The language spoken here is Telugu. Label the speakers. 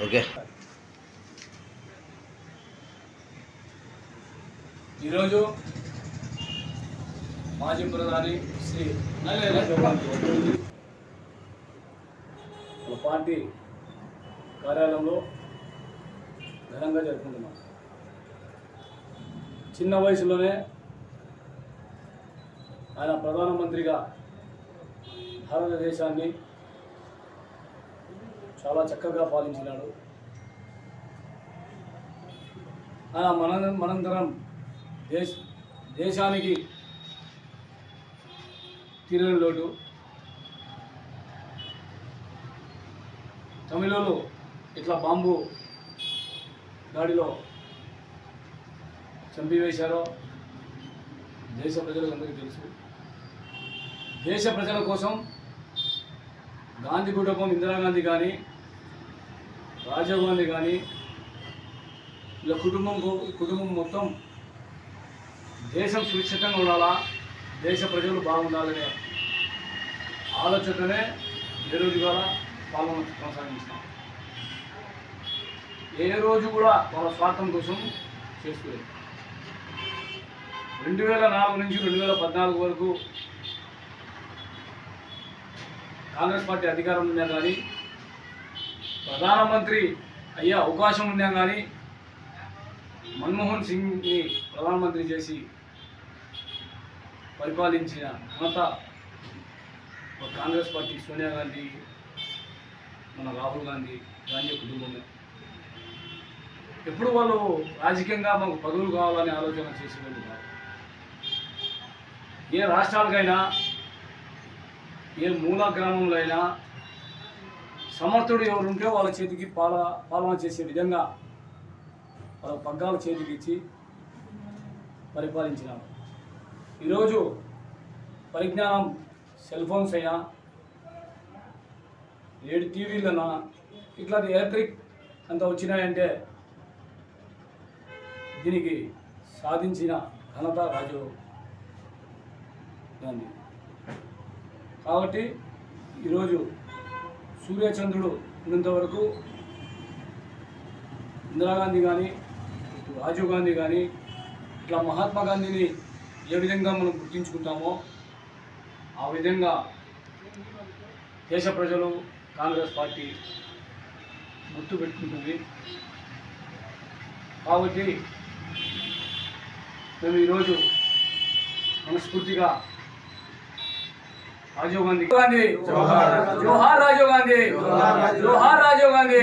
Speaker 1: ఓకే.
Speaker 2: ఈరోజు మాజీ ప్రధాని శ్రీ రాజీవ్ గాంధీ పార్టీ కార్యాలయంలో ఘనంగా జరుపుకుంటున్నాం. చిన్న వయసులోనే ఆయన ప్రధానమంత్రిగా భారతదేశాన్ని చాలా చక్కగా పాలించినాడు. ఆయన మనందరం దేశానికి తీరని లోటు. తమిళలో ఇట్లా బాంబు దాడిలో చంపివేశారో దేశ ప్రజలకు అందరికీ తెలుసు. దేశ ప్రజల కోసం గాంధీ కుటుంబం, ఇందిరాగాంధీ కానీ, రాజీవ్ గాంధీ కానీ, ఇలా కుటుంబం మొత్తం దేశం సురక్షితంగా ఉండాలా, దేశ ప్రజలు బాగుండాలనే ఆలోచననే నిరుద్యోగాల పాలన కొనసాగించినాం. ఏ రోజు కూడా వాళ్ళ స్వార్థం కోసం చేసుకోలేదు. 2004 నుంచి 2014 వరకు కాంగ్రెస్ పార్టీ అధికారం ఉన్నా కానీ, ప్రధానమంత్రి అయ్యే అవకాశం ఉన్నా కానీ, మన్మోహన్ సింగ్ని ప్రధానమంత్రి చేసి పరిపాలించిన ఘనత కాంగ్రెస్ పార్టీ, సోనియా గాంధీ, మన రాహుల్ గాంధీ కుటుంబమే. ఎప్పుడు వాళ్ళు రాజకీయంగా మాకు పదవులు కావాలని ఆలోచన చేసేవాళ్ళు కాదు. ఏ రాష్ట్రాలకైనా, ఏ మూల గ్రామంలో అయినా సమర్థుడు ఎవరుంటే వాళ్ళ చేతికి పాలన చేసే విధంగా వాళ్ళ పగ్గాల చేతికి ఇచ్చి పరిపాలించినారు. ఈరోజు పరిజ్ఞానం, సెల్ ఫోన్స్ అయినా, టీవీలైనా, ఇట్లాంటి ఎలక్ట్రిక్ అంతా వచ్చినాయంటే దీనికి సాధించిన ఘనత రాజీవ్ గాంధీ. కాబట్టి ఈరోజు సూర్యచంద్రుడు ఉన్నంత వరకు ఇందిరాగాంధీ కానీ, రాజీవ్ గాంధీ కానీ, ఇట్లా మహాత్మా గాంధీని ఏ విధంగా మనం గుర్తించుకుంటామో ఆ విధంగా దేశ ప్రజలు, కాంగ్రెస్ పార్టీ గుర్తు పెట్టుకుంటుంది. కాబట్టి మేము ఈరోజు మనస్ఫూర్తిగా రాజీవ్ గాంధీ జోహార్ రాజీవ్ గాంధీ, జోహార్ రాజీవ్ గాంధీ.